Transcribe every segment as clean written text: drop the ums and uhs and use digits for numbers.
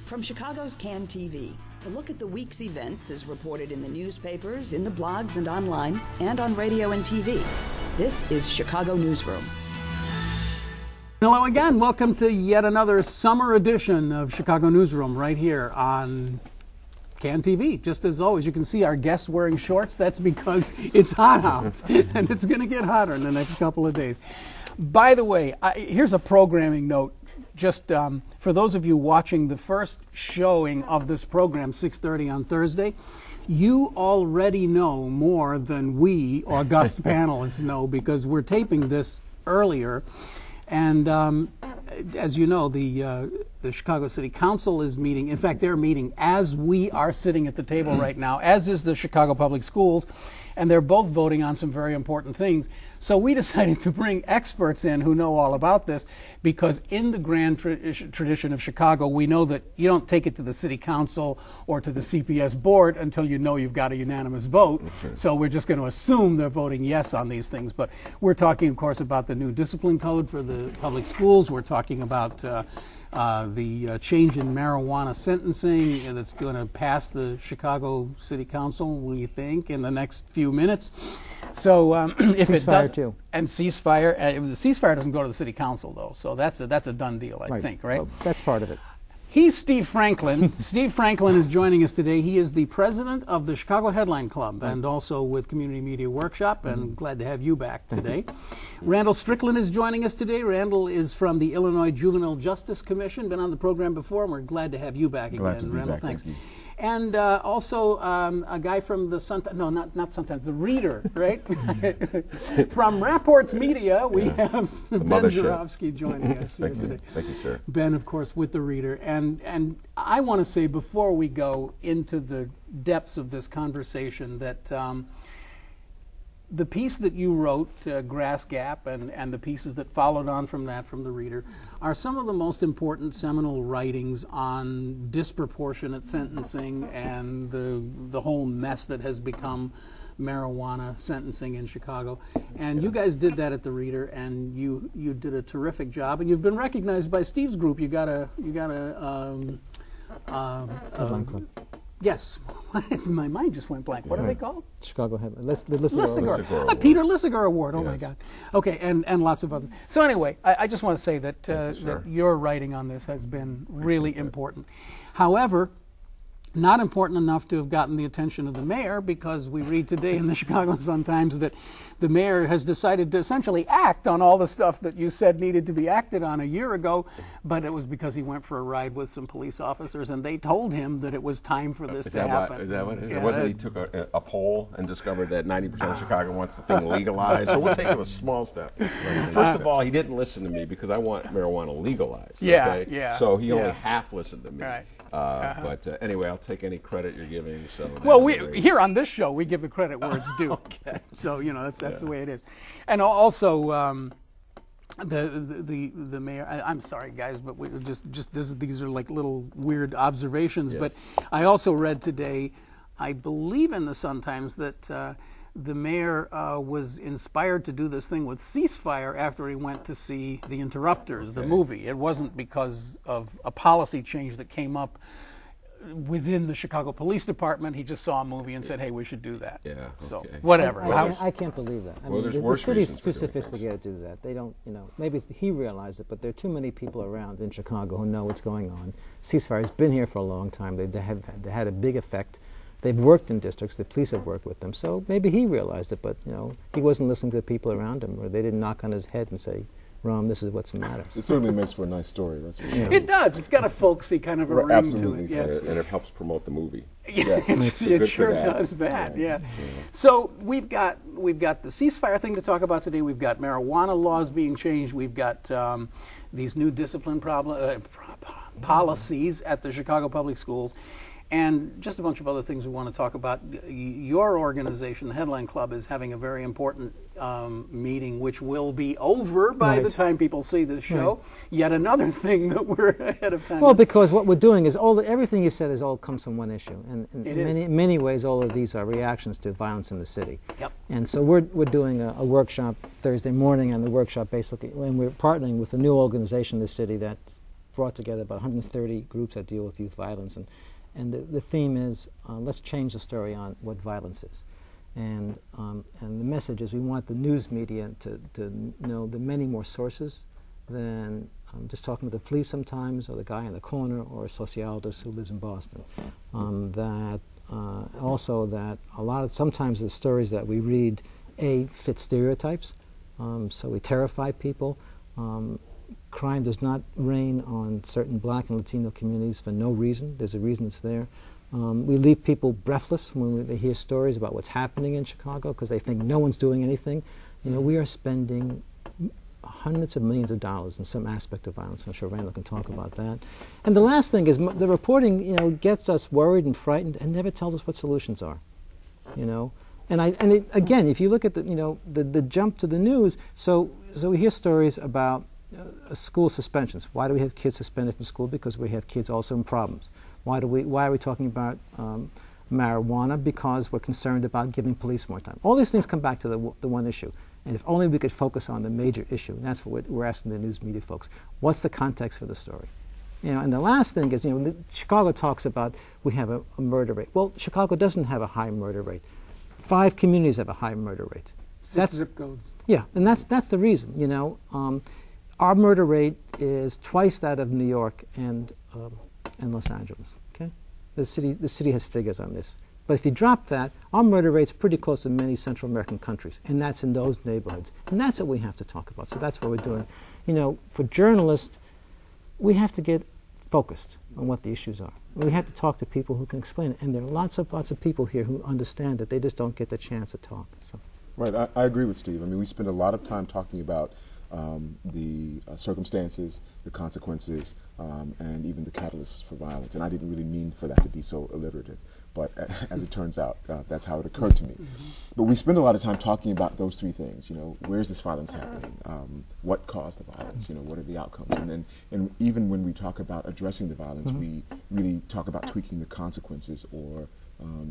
From Chicago's CAN TV, a look at the week's events is reported in the newspapers, in the blogs and online, and on radio and TV. This is Chicago Newsroom. Hello again. Welcome to yet another summer edition of Chicago Newsroom right here on CAN TV. Just as always, you can see our guests wearing shorts. That's because it's hot out, and it's going to get hotter in the next couple of days. By the way, here's a programming note. Just for those of you watching the first showing of this program, 6:30 on Thursday, you already know more than we august panelists know because we're taping this earlier. And as you know, the Chicago City Council is meeting. In fact, they're meeting as we are sitting at the table right now, as is the Chicago Public Schools, and they're both voting on some very important things. So we decided to bring experts in who know all about this because in the grand tradition of Chicago, we know that you don't take it to the City Council or to the CPS board until you know you've got a unanimous vote. So we're just going to assume they're voting yes on these things. But we're talking, of course, about the new discipline code for the public schools. We're talking about the change in marijuana sentencing that's going to pass the Chicago City Council, we think, in the next few minutes. So if it does, too. And ceasefire, the ceasefire doesn't go to the City Council though, so that's a done deal, I think, right? Well, that's part of it. He's Steve Franklin. Steve Franklin is joining us today. He is the president of the Chicago Headline Club and also with Community Media Workshop, and glad to have you back today. Randell Strickland is joining us today. Randell is from the Illinois Juvenile Justice Commission, been on the program before, and we're glad to have you back Glad again, to be Randell. back. Thanks. Thank you. And also a guy from the not sometimes, the Reader, right? From Rapports Media, we have Ben Joravsky joining us here today. Thank you, sir. Ben, of course, with the Reader. And I want to say before we go into the depths of this conversation that the piece that you wrote, Grass Gap, and the pieces that followed on from that from the Reader are some of the most important seminal writings on disproportionate sentencing and the whole mess that has become marijuana sentencing in Chicago. And you guys did that at the Reader, and you did a terrific job, and you've been recognized by Steve's group. You got a Headline Club. Yes, my mind just went blank. What are they called? Chicago Headline. The Lissiger. A Peter Lissiger Award. Oh my Yes. God. Okay, and lots of others. So anyway, I just want to say that you, that your writing on this has been really important. However, not important enough to have gotten the attention of the mayor, because we read today in the Chicago Sun-Times that the mayor has decided to essentially act on all the stuff that you said needed to be acted on a year ago, but it was because he went for a ride with some police officers and they told him that it was time for this to happen. Is that what it is? Yeah, It wasn't he took a poll and discovered that 90% of Chicago wants the thing legalized, so we'll take it a small step. First of all, he didn't listen to me because I want marijuana legalized. Yeah, okay? yeah, So he yeah. only half listened to me. Right. But anyway, I'll take any credit you're giving. So Well, here on this show, we give the credit where it's due. Okay. So that's the way it is. And also, the mayor. I'm sorry, guys, but we these are like little weird observations. Yes. But I also read today, I believe in the Sun-Times, that the mayor was inspired to do this thing with Ceasefire after he went to see The Interrupters, the movie. It wasn't because of a policy change that came up within the Chicago Police Department. He just saw a movie and said, hey, we should do that. Yeah, So, okay. whatever. I can't believe that. I Well, mean, there's the worse city's reasons too for doing things. sophisticated to do that. They don't, maybe he realized it, but there are too many people around in Chicago who know what's going on. Ceasefire has been here for a long time. They had a big effect. They've worked in districts. The police have worked with them. So maybe he realized it, but he wasn't listening to the people around him, or they didn't knock on his head and say, Rom, this is what's the matter. It certainly makes for a nice story. That's for sure. It does. It's got a folksy kind of a ring Absolutely, to it. Yeah. and it helps promote the movie. Yes, So it good for sure that. does that. Yeah. So we've got the ceasefire thing to talk about today. We've got marijuana laws being changed. We've got these new discipline policies at the Chicago Public Schools, and just a bunch of other things we want to talk about. Your organization, the Headline Club, is having a very important meeting, which will be over by the time people see this show. Yet another thing that we're ahead of time. Well, because what we're doing is everything you said all comes from one issue, and in many ways, all of these are reactions to violence in the city. Yep. And so we're doing a workshop Thursday morning, and the workshop basically, and we're partnering with a new organization in the city that's brought together about 130 groups that deal with youth violence, and the theme is let's change the story on what violence is. And the message is we want the news media to know the many more sources than just talking to the police sometimes, or the guy in the corner, or a sociologist who lives in Boston. Also that sometimes the stories that we read, fit stereotypes, so we terrify people. Crime does not reign on certain black and Latino communities for no reason. There's a reason it's there. We leave people breathless when they hear stories about what's happening in Chicago because they think no one's doing anything. You know, we are spending hundreds of millions of dollars in some aspect of violence. I'm sure Randell can talk about that. And the last thing is the reporting, you know, gets us worried and frightened and never tells us what solutions are. You know, again, if you look at the jump to the news, so we hear stories about school suspensions. Why do we have kids suspended from school? Because we have kids also in problems. Why are we talking about marijuana? Because we're concerned about giving police more time. All these things come back to the one issue. And if only we could focus on the major issue, and that's what we're asking the news media folks. What's the context for the story? You know, and the last thing is, you know, Chicago talks about we have a murder rate. Well, Chicago doesn't have a high murder rate. 5 communities have a high murder rate. 6 zip codes. Yeah, and that's the reason. You know, our murder rate is twice that of New York and Los Angeles. Okay, the city has figures on this. But if you drop that, our murder rate's pretty close to many Central American countries, and that's in those neighborhoods. And that's what we have to talk about. So that's what we're doing. You know, for journalists, we have to get focused on what the issues are. We have to talk to people who can explain it. And there are lots of people here who understand that they just don't get the chance to talk. So. Right, I agree with Steve. I mean, we spend a lot of time talking about the circumstances, the consequences, and even the catalysts for violence. And I didn't really mean for that to be so alliterative. But as it turns out, that's how it occurred to me. But we spend a lot of time talking about those 3 things. You know, where's this violence happening? What caused the violence? You know, what are the outcomes? And even when we talk about addressing the violence, we really talk about tweaking the consequences or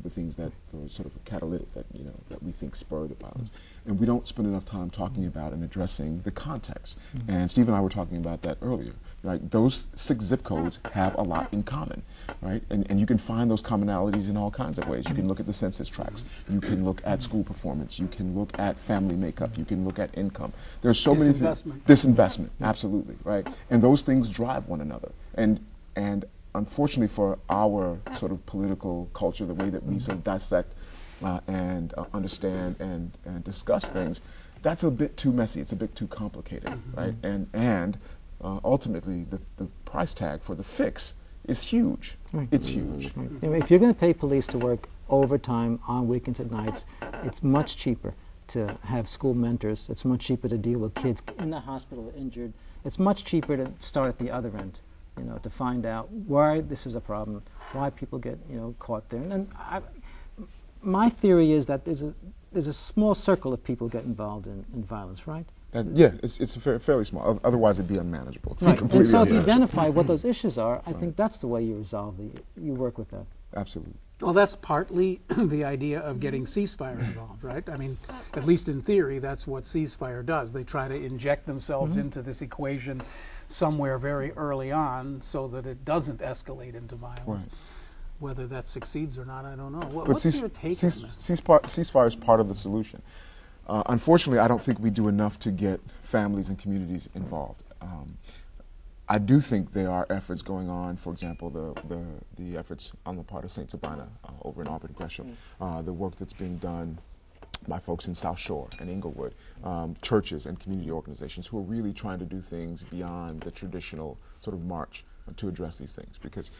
the things that are sort of catalytic that that we think spur the violence. And we don't spend enough time talking about and addressing the context. And Steve and I were talking about that earlier. Right? Those 6 zip codes have a lot in common, right? And you can find those commonalities in all kinds of ways. You can look at the census tracts. You can look at school performance. You can look at family makeup. You can look at income. There's so many things. Disinvestment, absolutely, right? And those things drive one another. And unfortunately for our sort of political culture, the way that we sort of dissect and understand and discuss things, that's a bit too messy. It's a bit too complicated, right? And ultimately, the price tag for the fix is huge. It's huge. If you're going to pay police to work overtime on weekends and nights, it's much cheaper to have school mentors. It's much cheaper to deal with kids in the hospital injured. It's much cheaper to start at the other end, you know, to find out why this is a problem, why people get caught there. And my theory is that there's a small circle of people get involved in violence, right? Yeah, it's fairly small. Otherwise, it'd be unmanageable. Right. And so if you identify what those issues are, I think that's the way you resolve you work with that. Absolutely. Well, that's partly the idea of getting Ceasefire involved, right? I mean, at least in theory, that's what Ceasefire does. They try to inject themselves into this equation somewhere very early on so that it doesn't escalate into violence. Right. Whether that succeeds or not, I don't know. What's your take on this? Ceasefire is part of the solution. Unfortunately, I don't think we do enough to get families and communities involved. I do think there are efforts going on. For example, the efforts on the part of St. Sabina over in Auburn Gresham, the work that's being done by folks in South Shore and Inglewood, churches and community organizations who are really trying to do things beyond the traditional sort of march to address these things. Because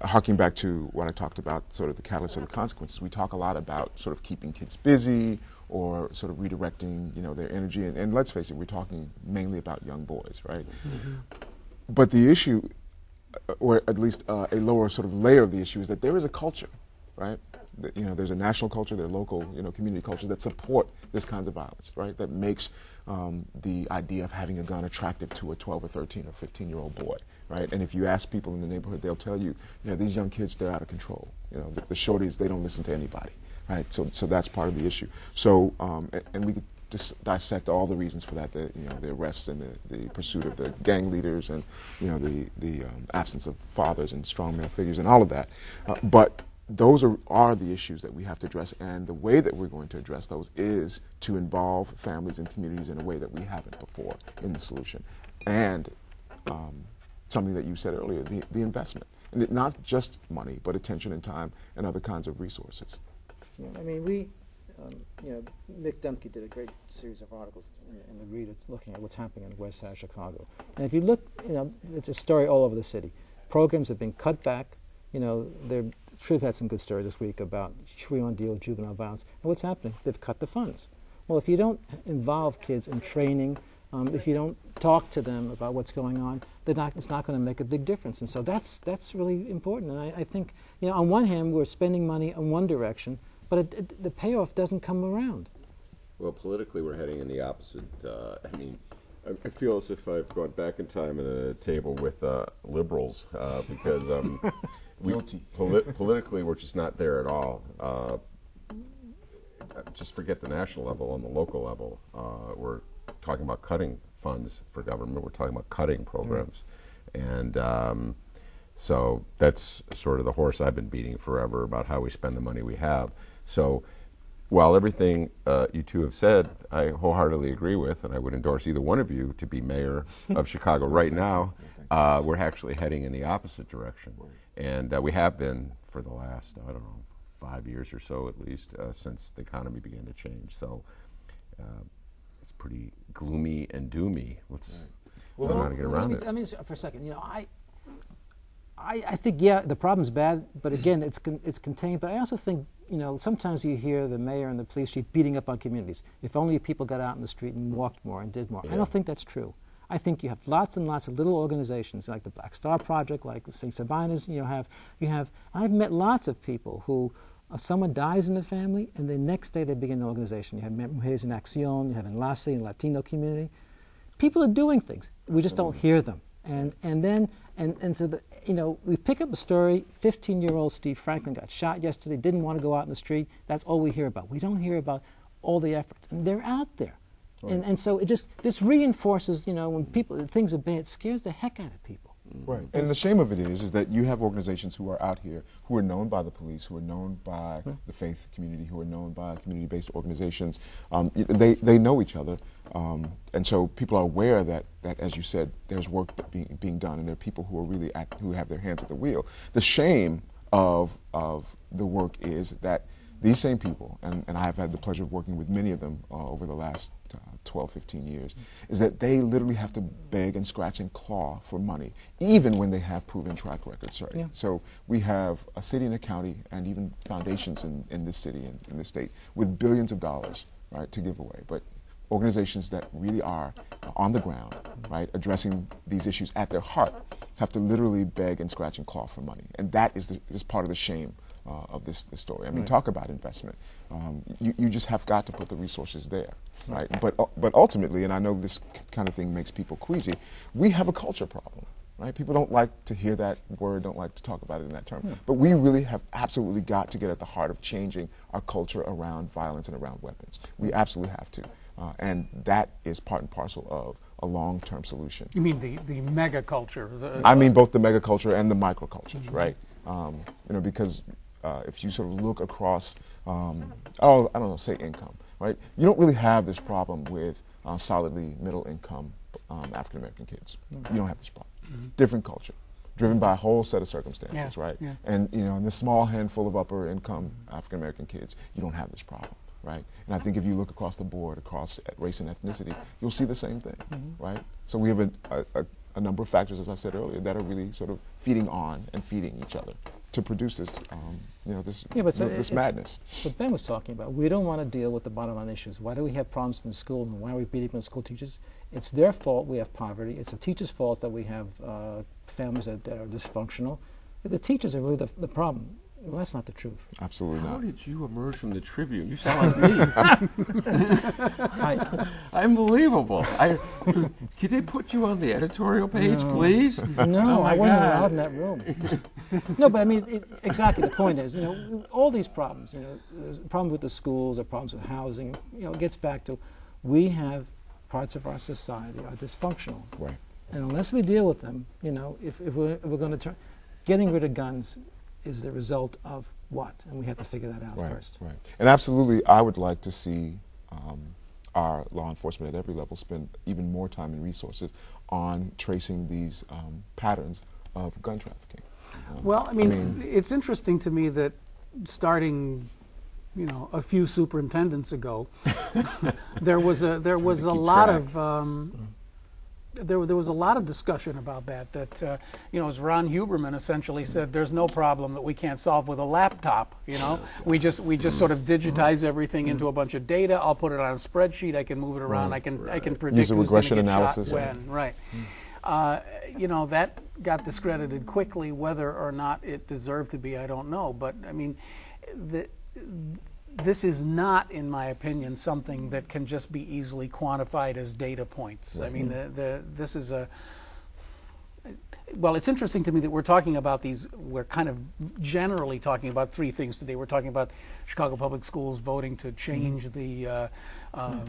harking back to what I talked about, sort of the catalyst or the consequences, we talk a lot about sort of keeping kids busy or sort of redirecting, their energy. And let's face it, we're talking mainly about young boys, right? But the issue, or at least a lower sort of layer of the issue, is that there is a culture, right? There's a national culture, there are local, community cultures that support this kinds of violence, right? That makes the idea of having a gun attractive to a 12 or 13 or 15-year-old boy, right? And if you ask people in the neighborhood, they'll tell you, these young kids, they're out of control. The shorties, they don't listen to anybody, right? So that's part of the issue. So, and we could dissect all the reasons for that, the arrests and the pursuit of the gang leaders, and the absence of fathers and strong male figures and all of that. But those are the issues that we have to address, and the way that we're going to address those is to involve families and communities in a way that we haven't before in the solution. And something that you said earlier, the investment. And not just money, but attention and time and other kinds of resources. Yeah, I mean, Nick Dumke did a great series of articles in the Reader looking at what's happening in the west side of Chicago. And if you look, it's a story all over the city. Programs have been cut back. We've had some good stories this week about should we want to deal with juvenile violence. And what's happening? They've cut the funds. Well, if you don't involve kids in training, if you don't talk to them about what's going on, it's not going to make a big difference. And so that's really important. And I think, on one hand, we're spending money in one direction, but the payoff doesn't come around. Well, politically, we're heading in the opposite. I feel as if I've gone back in time at a table with liberals because politically, we're just not there at all. Just forget the national level. On the local level, we're talking about cutting funds for government. We're talking about cutting programs. And so that's sort of the horse I've been beating forever about how we spend the money we have. So while everything you two have said, I wholeheartedly agree with, and I would endorse either one of you to be mayor of Chicago right now, we're actually heading in the opposite direction. And we have been for the last, 5 years or so at least, since the economy began to change. So it's pretty gloomy and doomy. Let's learn how to get around it. I mean, for a second, I think, the problem's bad, but again, it's contained. But I also think, sometimes you hear the mayor and the police chief beating up on communities. If only people got out in the street and walked more and did more. Yeah. I don't think that's true. I think you have lots and lots of little organizations like the Black Star Project, like the St. Sabina's. I've met lots of people who someone dies in the family, and the next day they begin an organization. You have Mujeres en Acción, you have Enlace in Latino community. People are doing things. We just don't hear them. So we pick up a story. 15-year-old Steve Franklin got shot yesterday. Didn't want to go out in the street. That's all we hear about. We don't hear about all the efforts, and they're out there. Right. And so this reinforces. When things are bad, it scares the heck out of people. Right. And the shame of it is that you have organizations who are out here who are known by the police, who are known by the faith community, who are known by community-based organizations. They know each other. And so people are aware that, as you said, there's work being done, and there are people who are really who have their hands at the wheel. The shame of the work is that these same people, and I have had the pleasure of working with many of them over the last 12, 15 years, is that they literally have to beg and scratch and claw for money, even when they have proven track records. Right? Yeah. So we have a city and a county, and even foundations in this city and in this state with billions of dollars, right, to give away. But organizations that really are on the ground, right, addressing these issues at their heart, have to literally beg and scratch and claw for money, and that is part of the shame of this story. I mean, talk about investment. You just have got to put the resources there, right? But ultimately, and I know this kind of thing makes people queasy, we have a culture problem, right? People don't like to hear that word, don't like to talk about it in that term. Yeah. But we really have absolutely got to get at the heart of changing our culture around violence and around weapons. We absolutely have to. And that is part and parcel of a long-term solution. You mean the mega culture? I mean both the mega culture and the microcultures, right? Because if you sort of look across, say income, right? You don't really have this problem with solidly middle-income African-American kids. You don't have this problem. Different culture, driven by a whole set of circumstances, right? Yeah. And in the small handful of upper-income African-American kids, you don't have this problem, right? And I think if you look across the board, across race and ethnicity, you'll see the same thing, right? So we have a number of factors, as I said earlier, that are really sort of feeding on and feeding each other to produce this, this madness. What Ben was talking about, we don't want to deal with the bottom line issues. Why do we have problems in the schools, and why are we beating on school teachers? It's their fault we have poverty. It's the teachers' fault that we have families that are dysfunctional. The teachers are really the problem. Well, that's not the truth. Absolutely not. How did you emerge from the Tribune? You sound like me. Unbelievable. Could they put you on the editorial page, please? No, I wasn't allowed in that room. No, but I mean, exactly. The point is, all these problems. There's a problem with the schools, or problems with housing. It gets back to we have parts of our society are dysfunctional. Right. And unless we deal with them, you know, if we're going to turn, getting rid of guns is the result of what? And we have to figure that out first. Right. And absolutely, I would like to see our law enforcement at every level spend even more time and resources on tracing these patterns of gun trafficking. Well, I mean, it's interesting to me that starting, you know, a few superintendents ago, there was a lot of there was a lot of discussion about that. That you know, as Ron Huberman essentially said, there's no problem that we can't solve with a laptop. You know, we just sort of digitize everything into a bunch of data. I'll put it on a spreadsheet. I can move it around. I can predict use a who's regression gonna get analysis. shot when. Right. You know, that got discredited quickly. Whether or not it deserved to be, I don't know. But I mean, this is not, in my opinion, something that can just be easily quantified as data points. I mean, this is a... Well, it's interesting to me that we're talking about these, we're kind of generally talking about three things today. We're talking about Chicago Public Schools voting to change the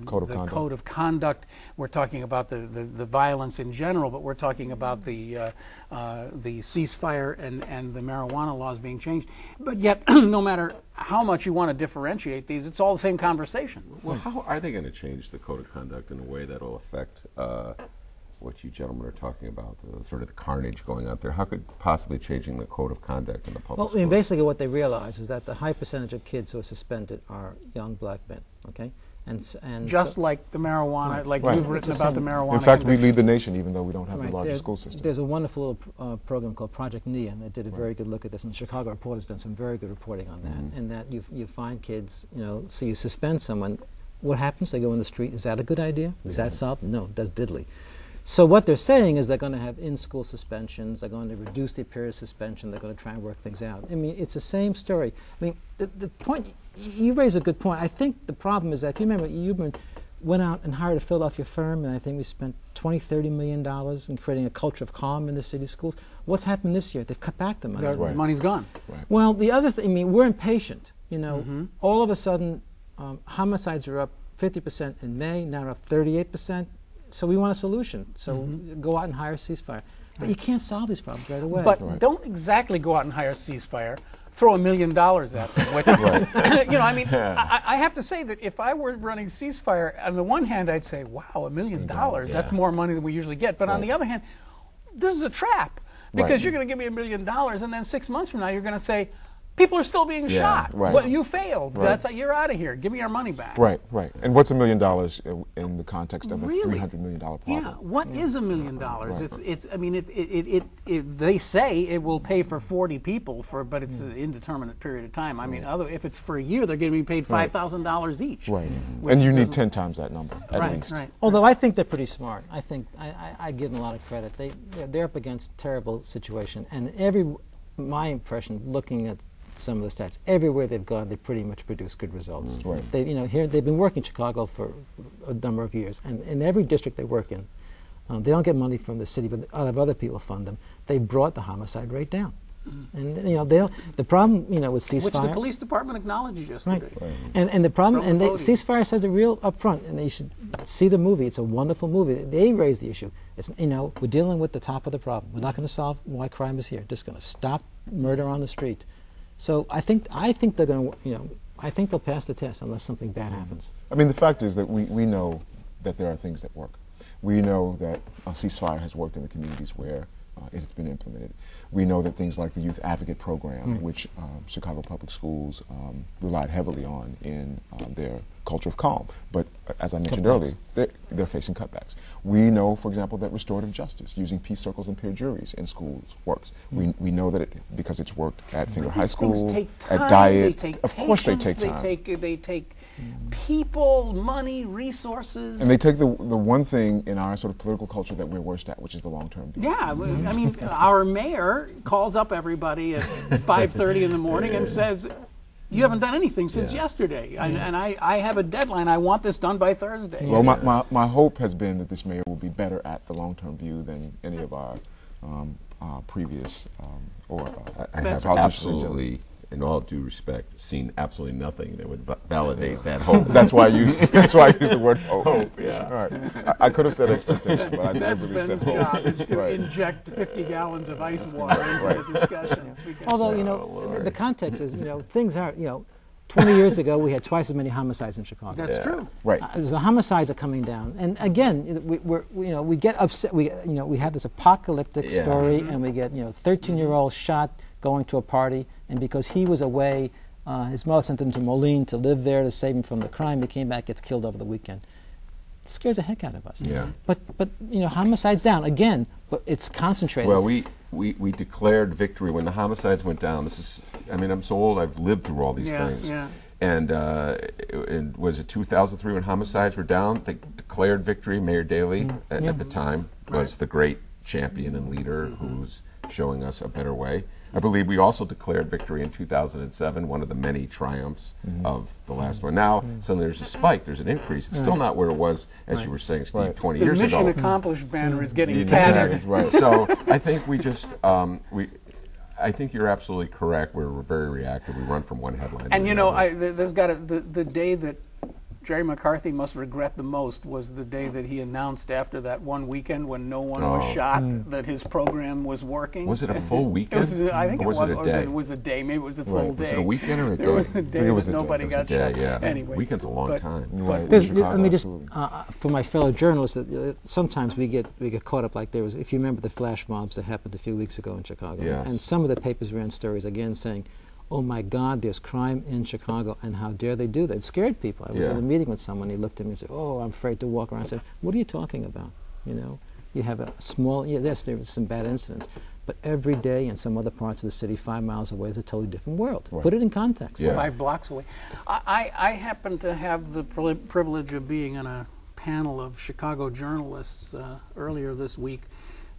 code of conduct. We're talking about the violence in general, but we're talking about the ceasefire and the marijuana laws being changed. But yet, no matter how much you want to differentiate these, it's all the same conversation. Well, how are they going to change the code of conduct in a way that will affect what you gentlemen are talking about, sort of the carnage going out there? How could possibly changing the code of conduct in the public schools? Well, I mean, basically what they realize is that the high percentage of kids who are suspended are young black men, okay? And just so like the marijuana, like Right. you've written about the marijuana. In fact, we convictions. lead the nation even though we don't have the largest there's, school system. There's a wonderful little program called Project NIA, and they did a very good look at this, and the Chicago Report has done some very good reporting on that, and that you find kids, you know, so you suspend someone, what happens? They go in the street. Is that a good idea? Is that solved? No, it does diddly. So what they're saying is they're going to have in-school suspensions, they're going to reduce the period of suspension, they're going to try and work things out. I mean, it's the same story. I mean, the point, you raise a good point. I think the problem is that, if you remember, you went out and hired a Philadelphia firm, and I think we spent $20–30 million in creating a culture of calm in the city schools. What's happened this year? They've cut back the money. The money's gone. Right. Well, the other thing, I mean, we're impatient. You know, all of a sudden, homicides are up 50% in May, now up 38%. So we want a solution. So go out and hire Ceasefire. But you can't solve these problems right away. But don't exactly go out and hire Ceasefire. Throw $1 million at them. Which, you know, I mean, I have to say that if I were running Ceasefire, on the one hand, I'd say, wow, $1 million. That's more money than we usually get. But on the other hand, this is a trap. Because you're going to give me $1 million, and then 6 months from now, you're going to say, people are still being shot. Right. Well, you failed. That's you're out of here. Give me our money back. Right. And what's $1 million in the context of a $300 million problem? Yeah. What is $1 million? It's. I mean, they say it will pay for 40 people but it's an indeterminate period of time. I mean, if it's for a year, they're going to be paid $5,000 each. Right. And you need 10 times that number at least. Right. Although I think they're pretty smart. I think I give them a lot of credit. They're up against a terrible situation, and my impression, looking at some of the stats, everywhere they've gone, they pretty much produce good results. Right. They, you know, here they've been working in Chicago for a number of years, and in every district they work in, they don't get money from the city, but other people fund them. They brought the homicide rate down, and you know the problem, you know, with Ceasefire, which the police department acknowledged yesterday. Right. And the problem, and Ceasefire says it real up front, and they should see the movie. It's a wonderful movie. They raise the issue. It's, you know, we're dealing with the top of the problem. We're not going to solve why crime is here. Just going to stop murder on the street. So I think they're going to, you know, I think they'll pass the test unless something bad happens. I mean, the fact is that we know that there are things that work. We know that a ceasefire has worked in the communities where it has been implemented. We know that things like the Youth Advocate Program, which Chicago Public Schools relied heavily on in their culture of calm. But as I mentioned earlier, they're facing cutbacks. We know, for example, that restorative justice, using peace circles and peer juries in schools, works. We know that because it's worked at Finger High School, at Diet. Of course they take time. They take people, money, resources. And they take the one thing in our sort of political culture that we're worst at, which is the long-term view. Yeah, I mean, our mayor calls up everybody at 5:30 in the morning and says, you haven't done anything since yesterday, and I have a deadline. I want this done by Thursday. Well, my hope has been that this mayor will be better at the long-term view than any of our previous I have absolutely in all due respect, seen absolutely nothing that would validate that hope. That's why I use the word hope. Hope, yeah. All right. I could have said expectation, but I That's deliberately Ben's said hope. job, is to Right. inject 50 gallons of ice water into the discussion. Although, the context is, things are, 20 years ago we had twice as many homicides in Chicago. That's true. Right. The homicides are coming down, and again, we get upset. We have this apocalyptic story, and we get 13-year-old shot going to a party, and because he was away, his mother sent him to Moline to live there to save him from the crime. He came back, gets killed over the weekend. It scares the heck out of us. Yeah. But homicides down again, but it's concentrated. Well, we declared victory when the homicides went down. I'm so old, I've lived through all these things. Yeah. And was it 2003 when homicides were down? They declared victory. Mayor Daley, at the time, was the great champion and leader who's showing us a better way. I believe we also declared victory in 2007, one of the many triumphs of the last one. Now, suddenly there's a spike, there's an increase. It's still not where it was, as you were saying, Steve, 20 years ago. The mission accomplished banner is getting tattered. tattered. Right. So I think we just, I think you're absolutely correct. We're very reactive. We run from one headline to And another. there's got the day that Jerry McCarthy must regret the most was the day that he announced after that one weekend when no one was shot that his program was working. Was it a full weekend? I think or was it a day? It was a day. Maybe it was a full day. Was it a weekend or a day? It was a day it was that a day. nobody It was got Yeah, shot. yeah. Anyway, Weekend's a long time. Right. Let Chicago, me just, absolutely. for my fellow journalists, sometimes we get caught up like there was, if you remember the flash mobs that happened a few weeks ago in Chicago. Yes. And some of the papers ran stories again saying, oh my God, there's crime in Chicago, and how dare they do that? It scared people. I was at a meeting with someone, he looked at me and said, oh, I'm afraid to walk around. I said, what are you talking about? You have a small, yes, there was some bad incidents, but every day in some other parts of the city, 5 miles away, is a totally different world. Right. Put it in context. Yeah. 5 blocks away. I happen to have the privilege of being on a panel of Chicago journalists earlier this week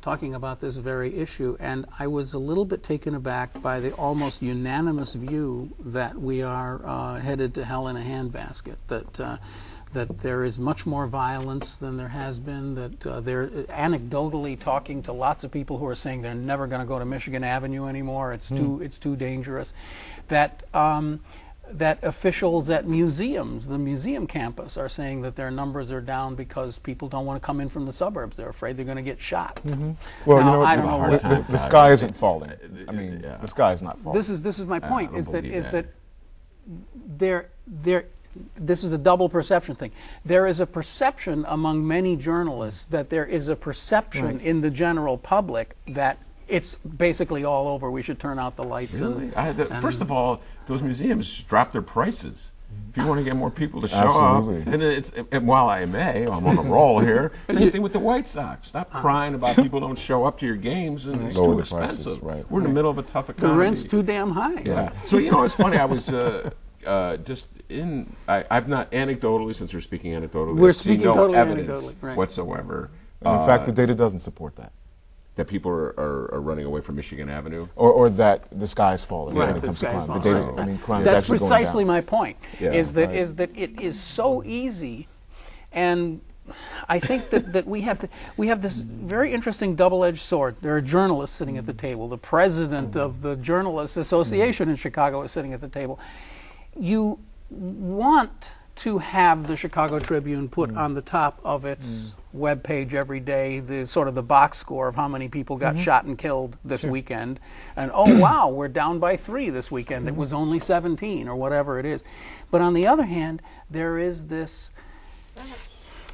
talking about this very issue, and I was a little bit taken aback by the almost unanimous view that we are headed to hell in a handbasket, that there is much more violence than there has been, that they're anecdotally talking to lots of people who are saying they're never going to go to Michigan Avenue anymore, it's too dangerous, that officials at museums, the museum campus, are saying that their numbers are down because people don't want to come in from the suburbs. They're afraid they're going to get shot. Well, Now, you know, I don't know what the sky isn't falling. I mean, the sky is not falling. This is my point. don't believe That this is a double perception thing. There is a perception among many journalists that there is a perception in the general public that it's basically all over. We should turn out the lights. Really? First of all, those museums drop their prices. If you want to get more people to show Absolutely. up, and while I'm on a roll here, same thing with the White Sox. Stop crying about people don't show up to your games and it's Lower too the prices, expensive. right. We're in the middle of a tough The economy. rent's too damn high. Yeah. So it's funny. I was I've not anecdotally, since we're speaking anecdotally. We're I've seen speaking no totally evidence anecdotally, right. whatsoever. And in fact, the data doesn't support that. That people are running away from Michigan Avenue. Or that the sky is falling Right, when it the comes to sky is crime. falling. The data, I mean, crime is That's actually going precisely down. my point. Yeah. Is that it is so easy, and I think that we have this very interesting double-edged sword. There are journalists sitting at the table. The president of the Journalists Association in Chicago is sitting at the table. You want to have the Chicago Tribune put on the top of its web page every day the sort of the box score of how many people got shot and killed this weekend, and oh wow, we're down by 3 this weekend. It was only 17 or whatever it is. But on the other hand, there is this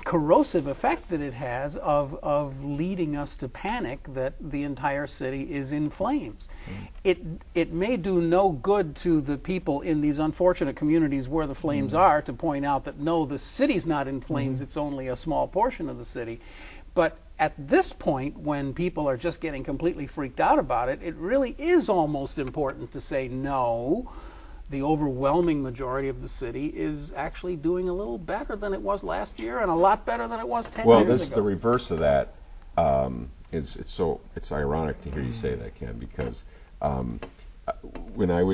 corrosive effect that it has of leading us to panic that the entire city is in flames. It may do no good to the people in these unfortunate communities where the flames are to point out that no, the city's not in flames, it's only a small portion of the city. But at this point, when people are just getting completely freaked out about it, it really is almost important to say no. The overwhelming majority of the city is actually doing a little better than it was last year and a lot better than it was 10 Well, years this ago. the reverse of that. It's ironic to hear you say that, Ken, because when I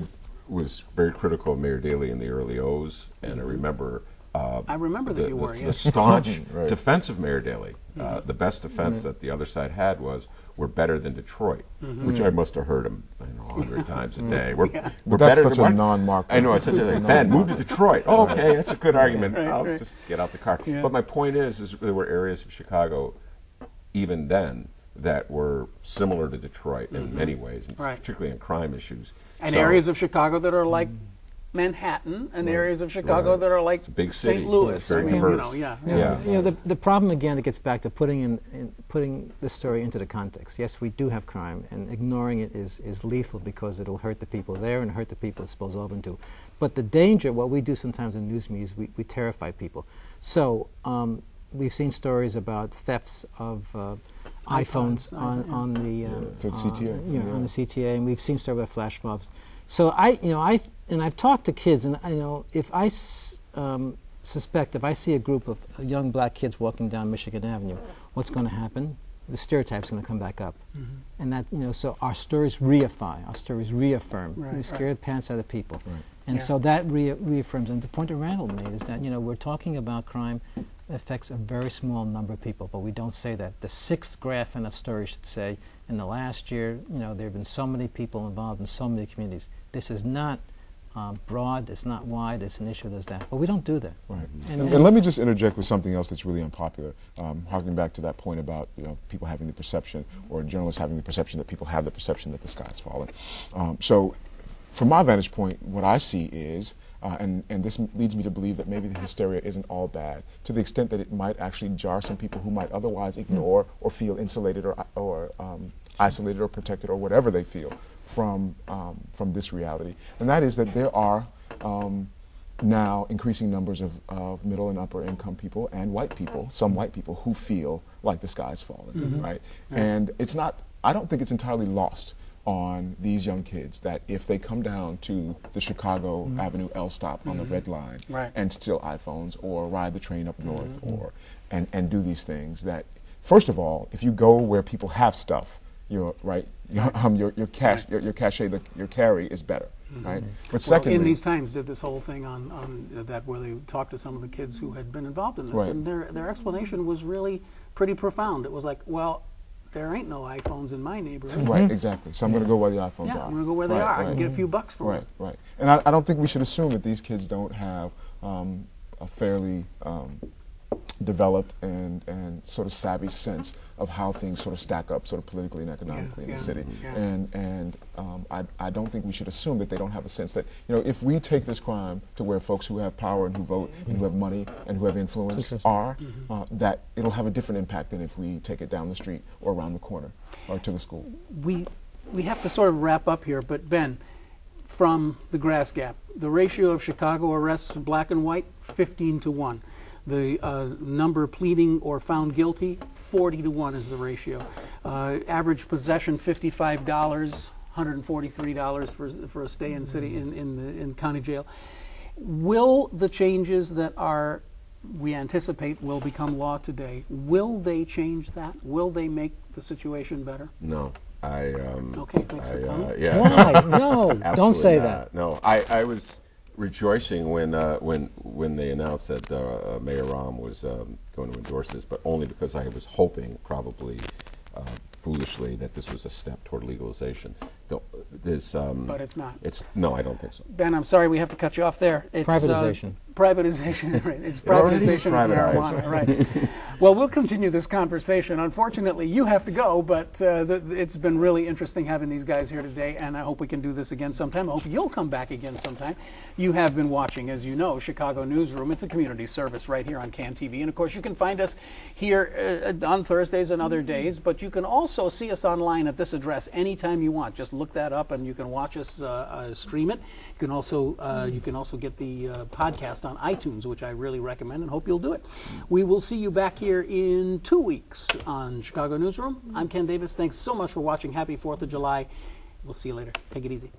was very critical of Mayor Daley in the early O's, and I remember I remember that you were, the yes. staunch Right. defense of Mayor Daley. The best defense that the other side had was, we're better than Detroit, which I must have heard him 100 times a day. We're But that's better such than a what? non-marker. I know, it's such a thing. Ben, move to Detroit. Oh, okay, that's a good argument. Right, I'll right. just get out the car. Yeah. But my point is there were areas of Chicago, even then, that were similar to Detroit in many ways, and Right. particularly in crime issues. And So- areas of Chicago that are like Manhattan, and areas of Chicago Right. that are like It's a big city. St. Louis. It's very I mean, diverse. yeah. Yeah. You know, the problem again, it gets back to putting the story into the context. Yes, we do have crime, and ignoring it is lethal because it'll hurt the people there and hurt the people it's supposed to open to. But the danger, what we do sometimes in news media, is we terrify people. So we've seen stories about thefts of iPhones on the To the CTA. on the CTA, and we've seen stories about flash mobs. So I've talked to kids, and if I suspect, if I see a group of young black kids walking down Michigan Avenue, what's going to happen? The stereotype's going to come back up, and that so our stories reify, our stories reaffirm. Right, We scare the pants out of people, and Yeah. so that reaffirms. And the point that Randall made is that we're talking about crime that affects a very small number of people, but we don't say that. The sixth graph in a story should say, in the last year, there have been so many people involved in so many communities. This is not broad, it's not wide, it's an issue, there's that. But we don't do that. Right. And- And let me just interject with something else that's really unpopular, harking back to that point about people having the perception, or journalists having the perception that people have the perception that the sky is falling. So from my vantage point, what I see is, and this leads me to believe that maybe the hysteria isn't all bad, to the extent that it might actually jar some people who might otherwise ignore or feel insulated or isolated or protected or whatever they feel from this reality. And that is that there are now increasing numbers of middle and upper income people and white people, some white people, who feel like the sky's falling, right? And it's not, I don't think it's entirely lost on these young kids that if they come down to the Chicago Avenue L stop on the red line and steal iPhones or ride the train up north or and do these things, that first of all, if you go where people have stuff, your carry is better, right? But secondly, in these times, did this whole thing on that where they talked to some of the kids who had been involved in this, Right. and their explanation was really pretty profound. It was like, well, there ain't no iPhones in my neighborhood. right, exactly. So I'm going to go where the iPhones Yeah, are. I'm going to go where they Right, are. I right. can get a few bucks for Right, them. right. And I don't think we should assume that these kids don't have a fairly developed and sort of savvy sense of how things sort of stack up sort of politically and economically in the city. Yeah. And I don't think we should assume that they don't have a sense that, if we take this crime to where folks who have power and who vote and who have money and who have influence are, that it'll have a different impact than if we take it down the street or around the corner or to the school. We have to sort of wrap up here, but Ben, from the Grass Gap, the ratio of Chicago arrests, black and white, 15-1. The number pleading or found guilty, 40-1 is the ratio. Average possession, $55, $143 for a stay in city in county jail. Will the changes that we anticipate will become law today, will they change that? Will they make the situation better? No. Okay, thanks for coming. Yeah. Why? No, don't Absolutely say not. that. No, I was rejoicing when they announced that Mayor Rahm was going to endorse this, but only because I was hoping, probably foolishly, that this was a step toward legalization. But it's not. No, I don't think so. Ben, I'm sorry, we have to cut you off there. It's Privatization. Privatization, right. It's already privatization of privatized. marijuana, right. Well, we'll continue this conversation. Unfortunately, you have to go, but it's been really interesting having these guys here today, and I hope we can do this again sometime. I hope you'll come back again sometime. You have been watching, as you know, Chicago Newsroom. It's a community service right here on CAN TV, and of course, you can find us here on Thursdays and other days, but you can also see us online at this address anytime you want. Just look that up, and you can watch us stream it. You can also get the podcast on iTunes, which I really recommend and hope you'll do it. We will see you back here in 2 weeks on Chicago Newsroom. I'm Ken Davis. Thanks so much for watching. Happy 4th of July. We'll see you later. Take it easy.